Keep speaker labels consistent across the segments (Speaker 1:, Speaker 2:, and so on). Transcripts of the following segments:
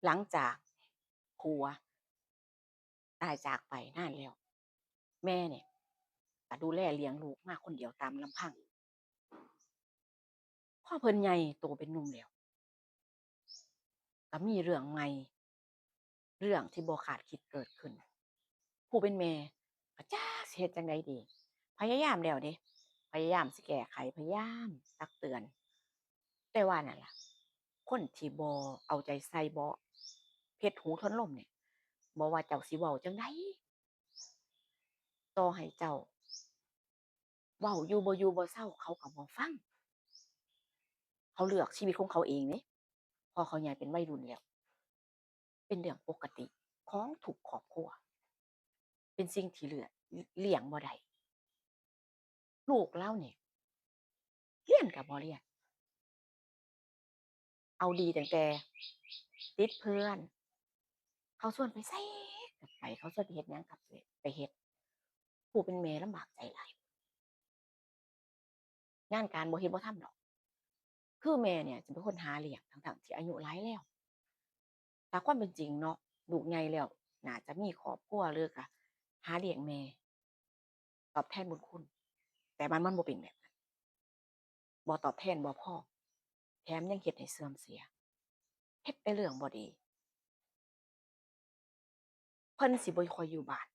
Speaker 1: หลังจากผัวตายจากไปนานแล้วแม่เนี่ยก็ดูแลเลี้ยงลูกมาคนเดียวตามลำพังพ่อเพิ่นใหญ่โตเป็นหนุ่มแล้วก็มีเรื่องใหม่เรื่องที่บ่คาดคิดเกิดขึ้นผู้เป็นแม่ก็จักสิเฮ็ดจั่งใดดีพยายามแล้วเดะพยายามสิแก้ไขพยายามตักเตือนแต่ว่านั่นล่ะคนที่บ่เอาใจใส่บ่เฮ็ดหูทนลมเนี่ยบ่ว่าเจ้าสิเว้าจั่งใดต่อให้เจ้าเว้าอยู่บ่อยู่บ่เซาเขาก็บ่ฟัง เขาเลือกชีวิตของเขาเองเดะพอเขาใหญ่เป็นวัยรุ่นแล้วเป็นเรื่องปกติของทุกครอบครัวเป็นสิ่งที่เลี่ยงบ่ได้ลูกเลาเนี่ยเรียนก็บ่เรียนเอาดีตั้งแต่ติดเพื่อนเขาชวนไปไสก็ไปเขาชวนไปเฮ็ดหยังก็ไปเฮ็ดผู้เป็นแม่ลำบากใจหลายงานการบ่เฮ็ดบ่ทำดอกคือแม่เนี่ยจะเป็นคนหาเลี้ยงทั้งๆที่อายุหลายแล้วแต่ความเป็นจริงเนาะลูกใหญ่แล้วน่าจะมีครอบครัวหรือก็หาเลี้ยงแม่ตอบแทนบุญคุณแต่มันบ่เป็นแบบนั้น บ่ตอบแทนบ่พอแถมยังเฮ็ดให้เสื่อมเสียเฮ็ดแต่เรื่องบ่ดีเพิ่นสิบ่ค่อยอยู่บ้าน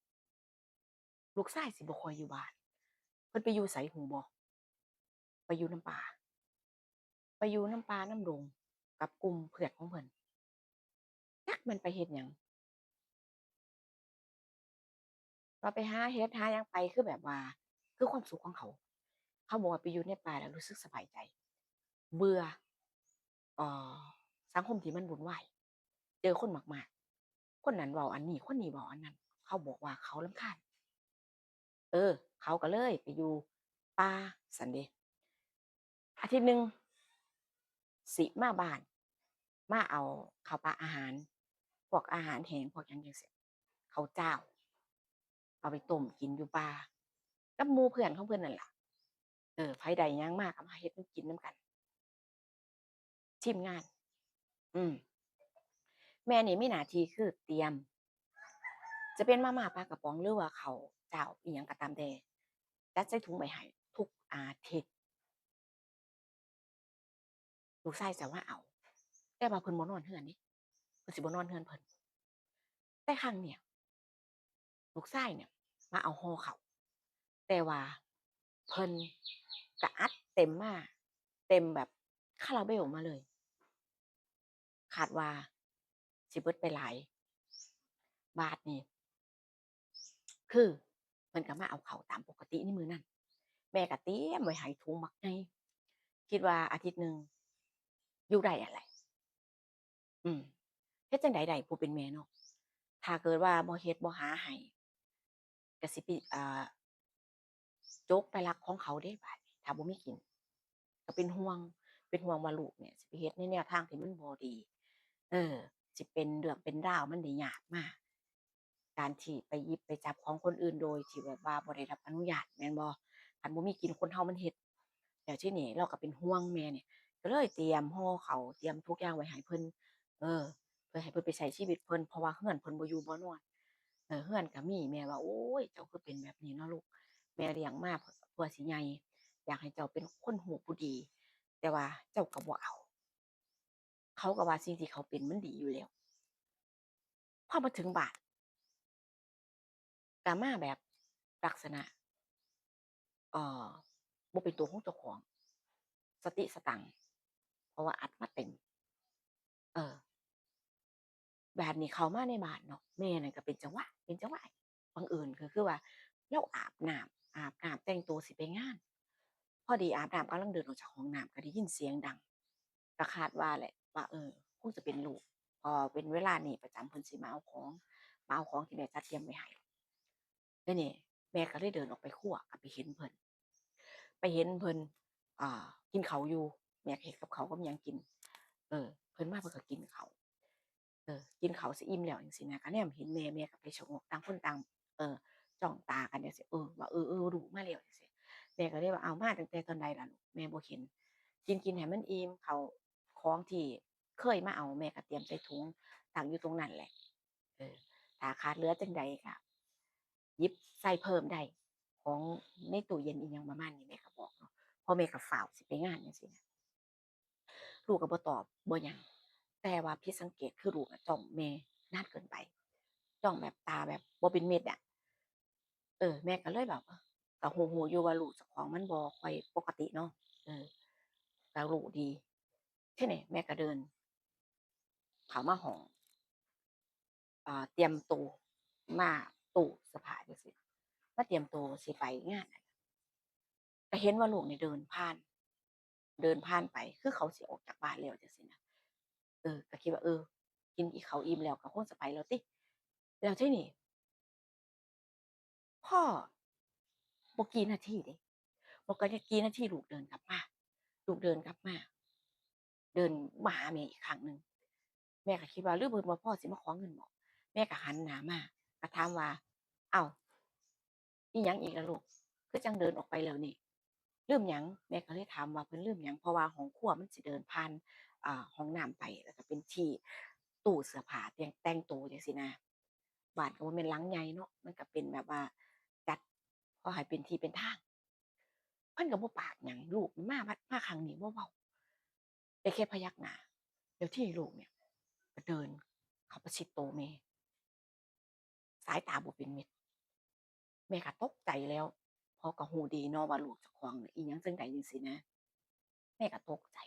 Speaker 1: ลูกชายสิบ่ค่อยอยู่บ้านเพิ่นไปอยู่ไสหูบ่ไปอยู่นำป่าไปอยู่นำป่านำดงกับกลุ่มเพื่อนของเพิ่นจักมันไปเฮ็ดหยังว่าไปหาเฮ็ดหาหยังไปคือแบบว่าคือความสุขของเขาเขาบอกว่าไปอยู่ในป่าแล้วรู้สึกสบายใจเบื่อเอ่อสังคมที่มันวุ่นวายเจอคนมากๆคนนั้นเว้าอันนี้คนนี้เว้าอันนั้นเขาบอกว่าเขารำคาญ เขาก็เลยไปอยู่ป่าซั้นเดะอาทิตย์หนึ่งสิมาบ้านมาเอาข้าวปลาอาหารพวกอาหารแห้งพวกหยังจั่งซี้ข้าวเจ้าเอาไปต้มกินอยู่ป่ากับหมู่เพื่อนของเพิ่นนั่นล่ะไผได้หยังมาก็มาเฮ็ดมากินนำกันทีมงานอืมแม่นี่มีหน้าที่คือเตรียมจะเป็นมาม่าปลากระป๋องหรือว่าข้าวเจ้าอิหยังก็ตามแต่จัดใส่ถุงไว้ให้ทุกอาทิตย์ ลูกชายจะว่าเอาแต่ว่าเพิ่นบ่นอนเฮือนนี่เพิ่นสิบ่นอนเฮือนเพิ่นแต่ครั้งเนี่ยลูกชายเนี่ยมาเอาห่อข้าวแต่ว่าเพิ่นก็อัดเต็มมาเต็มแบบคาราเบลมาเลยคาดว่าสิเบิดไปหลายบาทนี่คือเพิ่นก็มาเอาข้าวตามปกติในมื้อนั้นแม่ก็เตรียมไว้ให้ถุงบักใหญ่คิดว่าอาทิตย์หนึ่งอยู่ได้อะแหละอืมเฮ็ดจั่งใดได้ผู้เป็นแม่เนาะถ้าเกิดว่าบ่เฮ็ดบ่หาให้ ก็สิไปจกไปลักของเขาเด้บาดนี้ถ้าบ่มีกินก็เป็นห่วงว่าลูกเนี่ยสิไปเฮ็ดในแนวทางที่มันบ่ดีเออสิเป็นเรื่องเป็นราวมันได้ยากมากการที่ไปหยิบไปจับของคนอื่นโดยที่แบบว่าบ่ได้รับอนุญาตแม่นบ่คันบ่มีกินคนเรามันเฮ็ดแล้วทีนี้เราก็เป็นห่วงแม่เนี่ยก็เลยเตรียมห่อข้าวเตรียมทุกอย่างไว้ให้เพิ่นเออเพื่อให้เพิ่นไปใช้ชีวิตเพิ่นเพราะว่าเรือนเพิ่นบ่อยู่บ่นอนเรือนก็มีแม่ว่าโอ๊ยเจ้าคือเป็นแบบนี้เนาะลูก แม่เลี้ยงมาเพื่อสิใหญ่อยากให้เจ้าเป็นคนหูผู้ดีแต่ว่าเจ้าก็บ่เอาเขาก็ว่าสิ่งที่เขาเป็นมันดีอยู่แล้วพอมาถึงบ้านก็มาแบบลักษณะเอ่อบ่เป็นตัวของเจ้าของสติสตังค์เพราะว่าอัดมาเต็มเออแบบนี้เข้ามาในบ้านเนาะแม่นั่นก็เป็นจังหวะบังเอิญก็คือว่าเลาอาบน้ำแต่งตัวสิไปงานพอดีอาบน้ำกำลังเดินออกจากห้องน้ำก็ได้ยินเสียงดัง ก็คาดว่าแหละว่าคงจะเป็นลูกพอเป็นเวลานี้ประจำเพิ่นสิมาเอาของที่แม่จัดเตรียมไว้ให้แล้วนี่แม่ก็เลยเดินออกไปครัวก็ไปเห็นเพิ่นอ่ากินข้าวอยู่แม่ก็เฮ็ดกับข้าวกับหยังกินเพิ่นมาเพิ่นก็กินข้าวกินข้าวสิอิ่มแล้วจั่งซี้นะก็แนมเห็นแม่ก็ไปชะโงกต่างคนต่างเอ่อจ้องตากันจั่งซี้ว่าลูกมาแล้วจังซี้แม่ก็เลยว่าอ้าวมาตั้งแต่ตอนใดล่ะลูกแม่บ่เห็นกินให้มันอิ่มข้าวของที่ เคยมาเอาแม่ก็เตรียมใส่ถุงตั้งอยู่ตรงนั้นแหละเออถ้าขาดเหลือจังใดก็หยิบใส่เพิ่มได้ของในตู้เย็นอีหยังประมาณนี้แม่ก็บอกเนาะเพราะแม่ก็ฝ้าวสิไปงานจังซี่นะลูกก็บ่ตอบบ่หยังแต่ว่าผิดสังเกตคือลูกอะจ้องแม่นานเกินไปจ้องแบบตาแบบบ่เป็นเม็ดอะแม่ก็เลยแบบก็ฮู้ๆอยู่ว่าลูกเจ้าของมันบ่ค่อยปกติเนาะเออก็รู้ดีทีนี้แม่ก็เดินเข้ามาห้อง เตรียมตัวมาตู้เสื้อผ้าจังซี่มาเตรียมตัวสิไปงานนั่นก็เห็นว่าลูกนี่เดินผ่านไปคือเขาสิออกจากบ้านแล้วจังซี่นะก็คิดว่ากินอีข้าวอิ่มแล้วก็คงสิไปแล้วติแล้วทีนี้พ่อบ่กี่นาทีเดะบ่กี่นาทีลูกเดินกลับมาลูกเดินกลับมาเดินมาหาแม่อีกครั้งหนึ่งแม่ก็คิดว่าหรือเพิ่นว่าพ่อสิมาขอเงินบ่แม่ก็หันหน้ามาก็ถามว่าอ้าวอีหยังอีกล่ะลูกคือจังเดินออกไปแล้วนี่ ลืมหยังแม่ก็เลยถามว่าเพิ่นลืมหยังเพราะว่าห้องครัวมันสิเดินผ่านห้องน้ำไปแล้วก็เป็นที่ตู้เสื้อผ้าเตียงแต่งตัวจังซี้นะบ้านก็บ่แม่นหลังใหญ่เนาะมันก็เป็นแบบว่าจัดพอให้เป็นที่เป็นทางเพิ่นก็บ่ปากหยังลูกมาครั้งนี้บ่เว้าได้แค่พยักหน้าแล้วที่ลูกเนี่ยก็เดินเข้าประชิดตัวแม่สายตาบ่เป็นมิตรแม่ก็ตกใจแล้วเพราะก็ฮู้ดีเนาะว่าลูกเจ้าของเนี่ยอิหยังจั่งใดจังซี้นะแม่ก็ตกใจ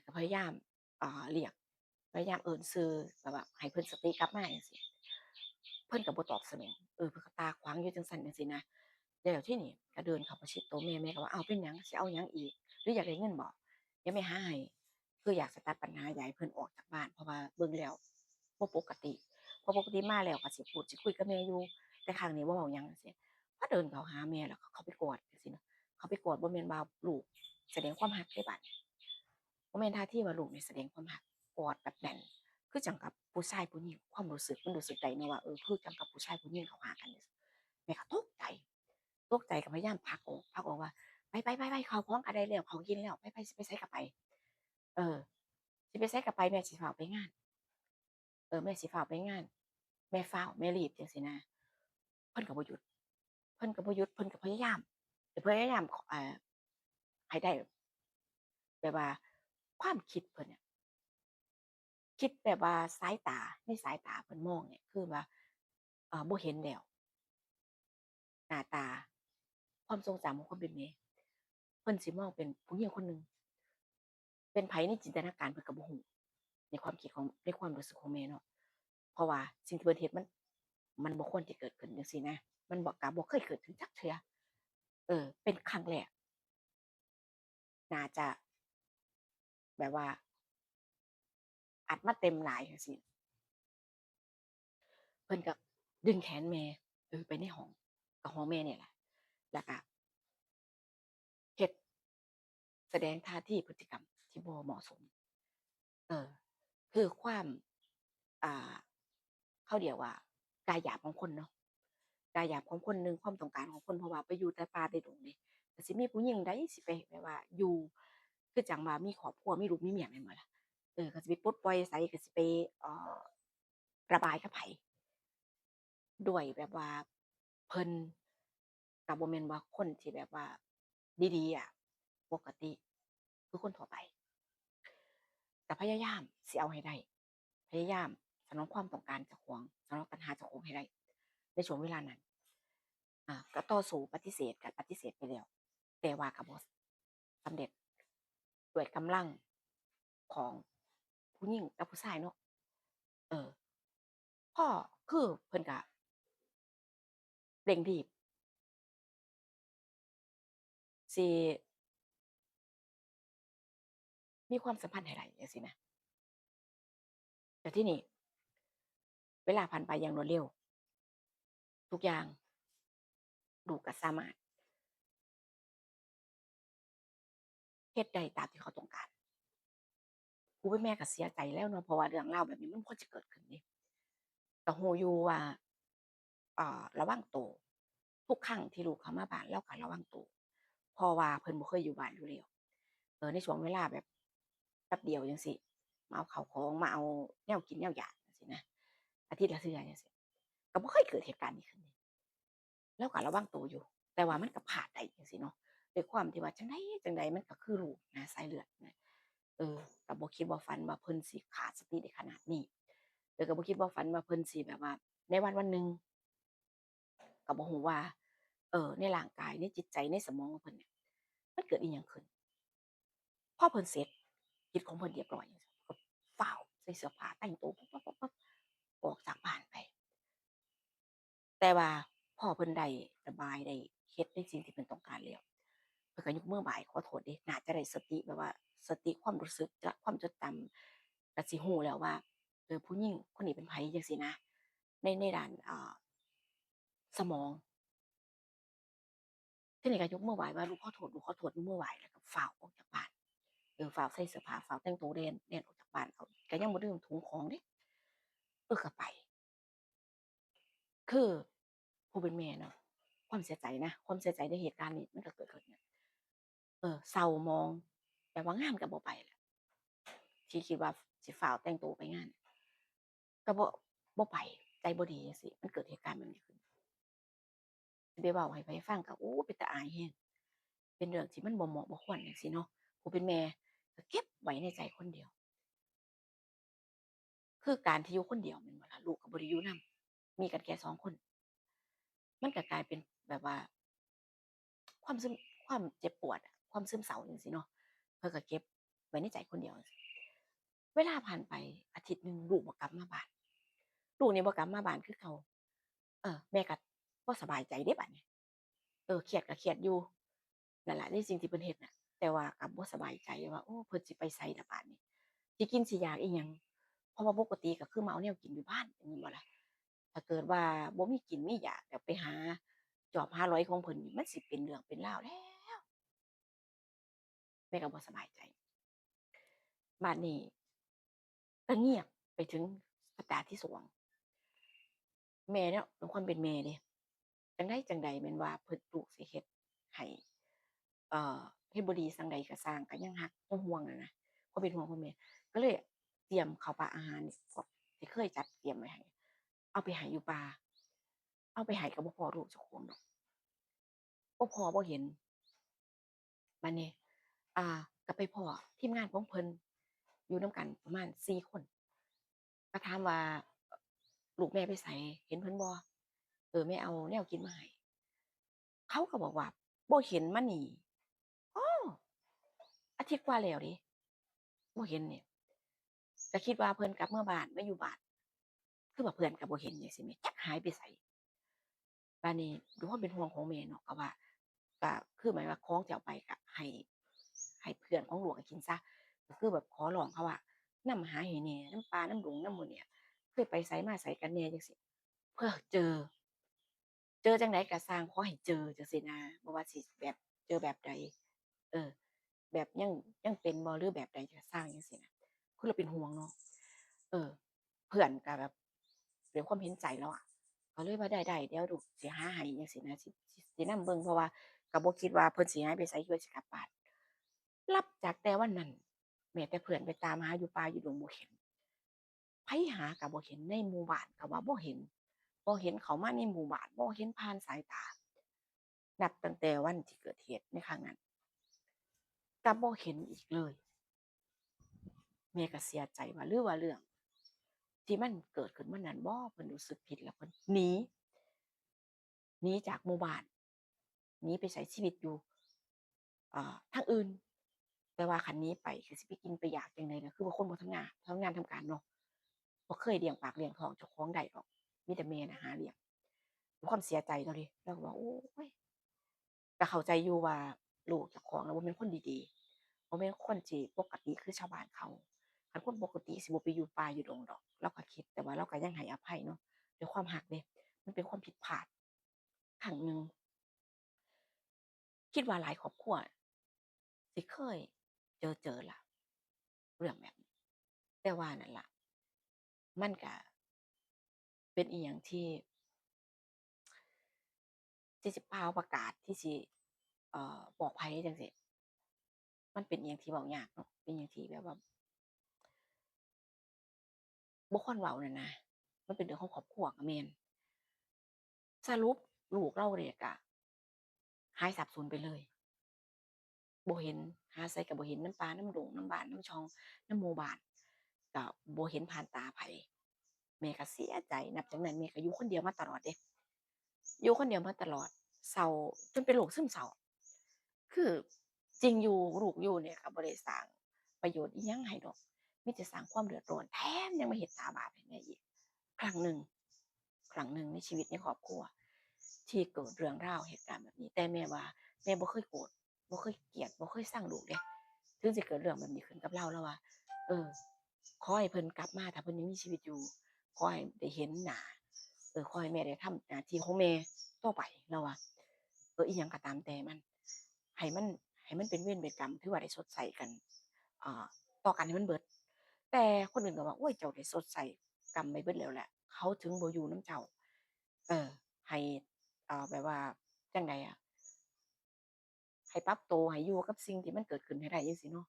Speaker 1: ก็พยายามเรียกพยายามเอิ้นชื่อแบบว่าให้เพิ่นสติกลับมาจังซี้เพิ่นก็บ่ตอบสนองเพิ่นก็ตาขวางอยู่จังซั้นจังซี้นะแล้วทีนี้ก็เดินเข้าประชิดตัวแม่แม่ก็ว่าอ้าวเป็นหยังสิเอาหยังอีกหรืออยากได้เงินบ่เดี๋ยวแม่หาให้คืออยากสิตัดปัญหาอยากให้เพิ่นออกจากบ้านเพราะว่าเบิ่งแล้วบ่ปกติเพราะปกติมาแล้วก็สิพูดสิคุยกับแม่อยู่แต่ครั้งนี้บ่เว้าหยังจังซี้พอเดินเข้าหาแม่แล้วก็เข้าไปกอดจังซี้เนาะเข้าไปกอดบ่แม่นว่าลูกแสดงความรักเดะบัด บ่แม่นท่าทีว่าลูกนี่แสดงความรักกอดแบบแน่นคือจั่งกับผู้ชายผู้หญิงความรู้สึกมันรู้สึกได้เนาะว่าคือจั่งกับผู้ชายผู้หญิงเขาหากันจั่งซี้แม่ก็ตกใจก็พยายามผลักออกว่าไปๆๆๆเข้าของก็ได้แล้วของกินแล้วไปๆสิไปไสก็ไปเออสิไปไสก็ไปแม่สิฟ้าวไปงานแม่สิฟ้าวไปงานแม่ฟ้าวแม่รีบจังซี้นะเพิ่นก็บ่หยุดเพิ่นก็บ่หยุดเพิ่นก็พยายามให้ได้แบบว่าความคิดเพิ่นเนี่ย คิดแบบว่าสายตาในสายตาเพิ่นมองเนี่ยคือว่าบ่เห็นแล้วหน้าตาความทรงจำของคนเป็นแม่เพิ่นสิมองเป็นผู้หญิงคนหนึ่งเป็นไผในจินตนาการเพิ่นก็บ่ฮู้ในความคิดของในความรู้สึกของแม่เนาะเพราะว่าสิ่งที่เพิ่นเฮ็ดมันบ่ควรที่เกิดขึ้นจังซี้นะมันก็บ่เคยเกิดขึ้นจักเทื่อเป็นครั้งแรกน่าจะแบบว่าอัดมาเต็มหลายจังซี้เพิ่นก็ดึงแขนแม่ไปในห้องก็ห้องแม่เนี่ยแหละแล้วก็ เฮ็ดแสดงท่าทีพฤติกรรมที่บ่เหมาะสมเออคือความอ่าเขาเรียกว่ากายหยาบของคนเนาะกายหยาบของคนหนึ่งความต้องการของคนเพราะว่าไปอยู่แต่ป่าแต่ดงนี่ก็สิมีผู้หญิงใดสิไปแบบว่าอยู่คือจังว่ามีครอบครัวมีลูกมีเมียแม่นบ่ล่ะก็สิไปปลดปล่อยไสก็สิไปเอ่อระบายกับไผด้วยแบบว่าเพิ่นก็บ่แม่นว่าคนที่แบบว่าดีๆอะปกติคือคนทั่วไป แต่พยายามสิเอาให้ได้พยายามสนองความต้องการเจ้าของสนองตัณหาเจ้าของให้ได้ในช่วงเวลานั้นก็ต่อสู้ปฏิเสธก็ปฏิเสธไปแล้วแต่ว่าก็บ่สำเร็จด้วยกำลังของผู้หญิงกับผู้ชายเนาะเออพ่อคือเพิ่นก็เร่งรีบสิมีความสัมพันธ์ให้ได้จังซี้นะแต่ทีนี้เวลาผ่านไปอย่างรวดเร็วทุกอย่างลูกก็สามารถเฮ็ดได้ตามที่เขาต้องการ ผู้เป็นแม่ก็เสียใจแล้วเนาะเพราะว่าเรื่องราวแบบนี้มันบ่ควรจะเกิดขึ้นนี่ก็รู้อยู่ว่าระวังตัวทุกครั้งที่ลูกเขามาบ้านเลาก็ระวังตัวเพราะว่าเพิ่นบ่เคยอยู่บ้านอยู่แล้วในช่วงเวลาแบบแป๊บเดียวจังซี้ มาเอาข้าวของมาเอาแนวกินแนวอยากจังซี้นะอาทิตย์ละเทื่อจังซี้ก็บ่เคยเกิดเหตุการณ์นี้ขึ้นเลยเลาก็ระวังตัวอยู่แต่ว่ามันก็พลาดได้จังซี้เนาะด้วยความที่ว่าจั่งใดมันก็คือลูกนะสายเลือดนะเออก็บ่คิดบ่ฝันว่าเพิ่นสิขาดสติได้ขนาดนี้ก็บ่คิดบ่ฝันว่าเพิ่นสิแบบว่าในวันหนึ่งก็บ่ฮู้ว่าในร่างกายในจิตใจในสมองของเพิ่นเนี่ยมันเกิดอิหยังขึ้น พอเพิ่นเสร็จกิจของเพิ่นเรียบร้อยจั่งซี้ก็ฟ้าวใส่เสื้อผ้าแต่งตัวปั๊บออกจากบ้านไปแต่ว่าพอเพิ่นได้ระบายได้เฮ็ดในสิ่งที่เพิ่นต้องการแล้วเพิ่นก็ยกมือไหว้ขอโทษเดะน่าจะได้สติแบบว่าสติความรู้สึกจะความจดจำก็สิรู้แล้วว่าผู้หญิงคนนี้เป็นไผจังซี้นะในด้านสมองทีนี้ก็ยกมือไหว้ว่าลูกขอโทษลูกขอโทษยกมือไหว้แล้วก็ฟ้าวออกจากบ้าน ฟ้าวใส่เสื้อผ้าฟ้าวแต่งตัวแล่นออกจากบ้านเขาก็ยังบ่ลืมถุงของเดะก็ไปคือผู้เป็นแม่เนาะความเสียใจนะความเสียใจในเหตุการณ์นี้มันก็เกิดขึ้นเนี่ยเศร้าหมองแต่ว่างานก็บ่ไปแล้วที่คิดว่าสิฟ้าวแต่งตัวไปงานก็บ่ไปใจบ่ดีจังซี้มันเกิดเหตุการณ์แบบนี้ขึ้นสิไปเว้าให้ไผฟังก็โอ้เป็นตาอายแรงเป็นเรื่องที่มันบ่เหมาะบ่ควรจังซี้เนาะผู้เป็นแม่ก็เก็บไว้ในใจคนเดียว คือการที่อยู่คนเดียวแม่นบ่ล่ะลูกก็บ่ได้อยู่นำมีกันแค่2คนมันก็กลายเป็นแบบว่าความซึมความเจ็บปวดอะความซึมเศร้าจังซี้เนาะเพิ่นก็เก็บไว้ในใจคนเดียวจังซี้เวลาผ่านไปอาทิตย์หนึ่งลูกบ่กลับมาบ้านลูกนี่บ่กลับมาบ้านคือเก่าแม่ก็บ่สบายใจเดะบัดนี้เครียดก็เครียดอยู่นั่นล่ะในสิ่งที่เพิ่นเฮ็ดน่ะแต่ว่าก็บ่สบายใจว่าโอ้เพิ่นสิไปไสล่ะบัดนี้สิกินสิอยากอิหยังเพราะว่าปกติก็คือมาเอาแนวกินอยู่บ้านแม่นบ่ล่ะ ถ้าเกิดว่าบ่มีกินมีอยากแบบไปหาจอบหาหลอยของเพิ่นนี่มันสิเป็นเรื่องเป็นราวแล้วแม่ก็บ่สบายใจบัดนี้ก็เงียบไปถึงสัปดาห์ที่2แม่เนี่ยด้วยความเป็นแม่เดะจั่งใดแม่นว่าเพิ่นลูกสิเฮ็ดให้เอ่อเฮ็ดบ่ดีจั่งใดก็สร้างก็ยังรักยังห่วงอะนะความเป็นห่วงของแม่ก็เลยเตรียมข้าวปลาอาหารนี่พวกที่เคยจัดเตรียมไว้ให้เอาไปให้อยู่ป่าเอาไปให้ก็บ่พ้อลูกเจ้าของดอกบ่พ้อบ่เห็น บัดนี้อ่าก็ไปพ้อทีมงานของเพิ่นอยู่นำกันประมาณ4คนก็ถามว่าลูกแม่ไปไสเห็นเพิ่นบ่แม่เอาแนวกินมาให้เขาก็บอกว่าบ่เห็นมานี่อ้ออาทิตย์กว่าแล้วเดะบ่เห็นเนี่ยก็คิดว่าเพิ่นกลับเมื่อบ้านมาอยู่บ้านคือว่าเพื่อนก็บ่เห็นจังซี้แหมจักหายไปไส บัดนี้ด้วยความเป็นห่วงของแม่เนาะก็ว่าก็คือหมายว่าของที่เอาไปก็ให้เพื่อนของลูกอะกินเสียก็คือแบบขอร้องเขาว่านำหาให้แหน่นำป่านำดงนำหมู่เนี่ยเคยไปไสมาไสกันแหน่จังซี้เพื่อเจอจั่งใดก็สร้างขอให้เจอจังซี้นะบ่ว่าสิแบบเจอแบบใดเออแบบยังเป็นบ่หรือแบบใดก็สร้างจังซี้นะคือเราเป็นห่วงเนาะเออเพื่อนก็แบบด้วยความเห็นใจเราอะ ก็เลยว่าได้ๆเดี๋ยวลูกสิหาให้จังซี้นะสินำเบิ่งเพราะว่าก็บ่คิดว่าเพิ่นสิหายไปไสคิดว่าสิกลับบ้านนับจากแต่วันนั้นแม้แต่เพื่อนไปตามหาอยู่ป่าอยู่ดงบ่เห็นไผหาก็บ่เห็นในหมู่บ้านก็ว่าบ่เห็นเข้ามาในหมู่บ้านบ่เห็นผ่านสายตานับตั้งแต่วันที่เกิดเหตุในครั้งนั้นก็บ่เห็นอีกเลยแม่ก็เสียใจว่าหรือว่าเรื่องที่มันเกิดขึ้นวันนั้นบ่เพิ่นรู้สึกผิดแล้วเพิ่นหนีจากหมู่บ้านหนีไปใช้ชีวิตอยู่ ทางอื่นแต่ว่าคันนี้ไปคือสิไปกินไปอยากจั่งใดก็คือว่าคนบ่ทำงานทำการเนาะบ่เคยเลี้ยงปากเลี้ยงท้องเจ้าของได้ดอกมีแต่แม่น่ะหาเลี้ยงด้วยความเสียใจเราเดะเราก็ว่าโอ๊ยก็เข้าใจอยู่ว่าลูกเจ้าของน่ะบ่แม่นคนดีๆบ่แม่นคนที่ปกติคือชาวบ้านเขาคันคนปกติสิบ่ไปอยู่ป่าอยู่ดงดอกเราก็คิดแต่ว่าเราก็ยังให้อภัยเนาะด้วยความรักเดะมันเป็นความผิดพลาดครั้งหนึ่ง คิดว่าหลายครอบครัวสิเคยเจอล่ะเรื่องแบบนี้แต่ว่านั่นล่ะมันก็เป็นอิหยังที่สิป่าวประกาศที่สิบอกไผจังซี้มันเป็นอิหยังที่เว้ายากเนาะเป็นอิหยังที่แบบว่า บ่ควรเว้านั่นนะมันเป็นเรื่องของครอบครัวก็แม่นสรุปลูกเราเนี่ยก็หายสาบสูญไปเลยบ่เห็นหาไสก็บ่เห็นนำป่านำดงนำบ้านนำช่องนำหมู่บ้านก็บ่เห็นผ่านตาไผแม่ก็เสียใจนับจากนั้นแม่ก็อยู่คนเดียวมาตลอดเดะอยู่คนเดียวมาตลอดเศร้าจนเป็นโรคซึมเศร้าคือจริงอยู่ลูกอยู่เนี่ยก็บ่ได้สร้างประโยชน์อิหยังให้ดอกมีแต่สร้างความเดือดร้อนแถมยังมาเฮ็ดตาบาปให้แม่อีก ครั้งหนึ่งครั้งหนึ่งในชีวิตในครอบครัวที่เกิดเรื่องราวเหตุการณ์แบบนี้แต่แม่ว่าแม่บ่เคยโกรธบ่เคยเกลียดบ่เคยชังลูกเดะถึงสิเกิดเรื่องแบบนี้ขึ้นกับเราแล้วว่าเออขอให้เพิ่นกลับมาถ้าเพิ่นยังมีชีวิตอยู่ขอให้ได้เห็นหน้าขอให้แม่ได้ทำหน้าที่ของแม่ต่อไปเราว่าอิหยังก็ตามแต่มันให้มันให้มันเป็นเวรเป็นกรรมถือว่าได้ชดใช้กันอ่าต่อกันให้มันเบิด แต่คนอื่นก็ว่าโอ้ยเจ้าได้สดใสกรรมไปเบิดแล้วแหละเขาถึงบ่อยู่นำเจ้าเออให้แบบว่าจั่งใดอะให้ปรับตัวให้อยู่กับสิ่งที่มันเกิดขึ้นให้ได้จังซี้เนาะ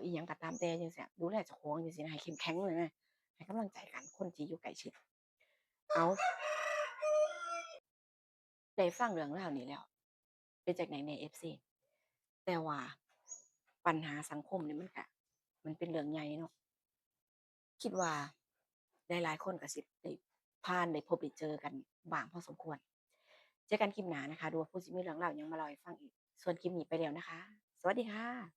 Speaker 1: อิหยังก็ตามแต่จังซี้ดูแลเจ้าของจังซี้นะให้เข้มแข็งเลยนะให้กำลังใจกันคนที่อยู่ใกล้ชิดอ้าวได้ฟังเรื่องราวนี้แล้วเป็นจั่งใดแหน่ FC แต่ว่าปัญหาสังคมนี่มันเป็นเรื่องใหญ่เนาะ คิดว่าหลายๆคนก็สิได้ผ่านได้พบได้เจอกันบ้างพอสมควรเจอกันคลิปหน้านะคะดูว่าผู้สิมีเรื่องราวหยังมาเล่าให้ฟังอีกส่วนคลิปนี้ไปแล้วนะคะสวัสดีค่ะ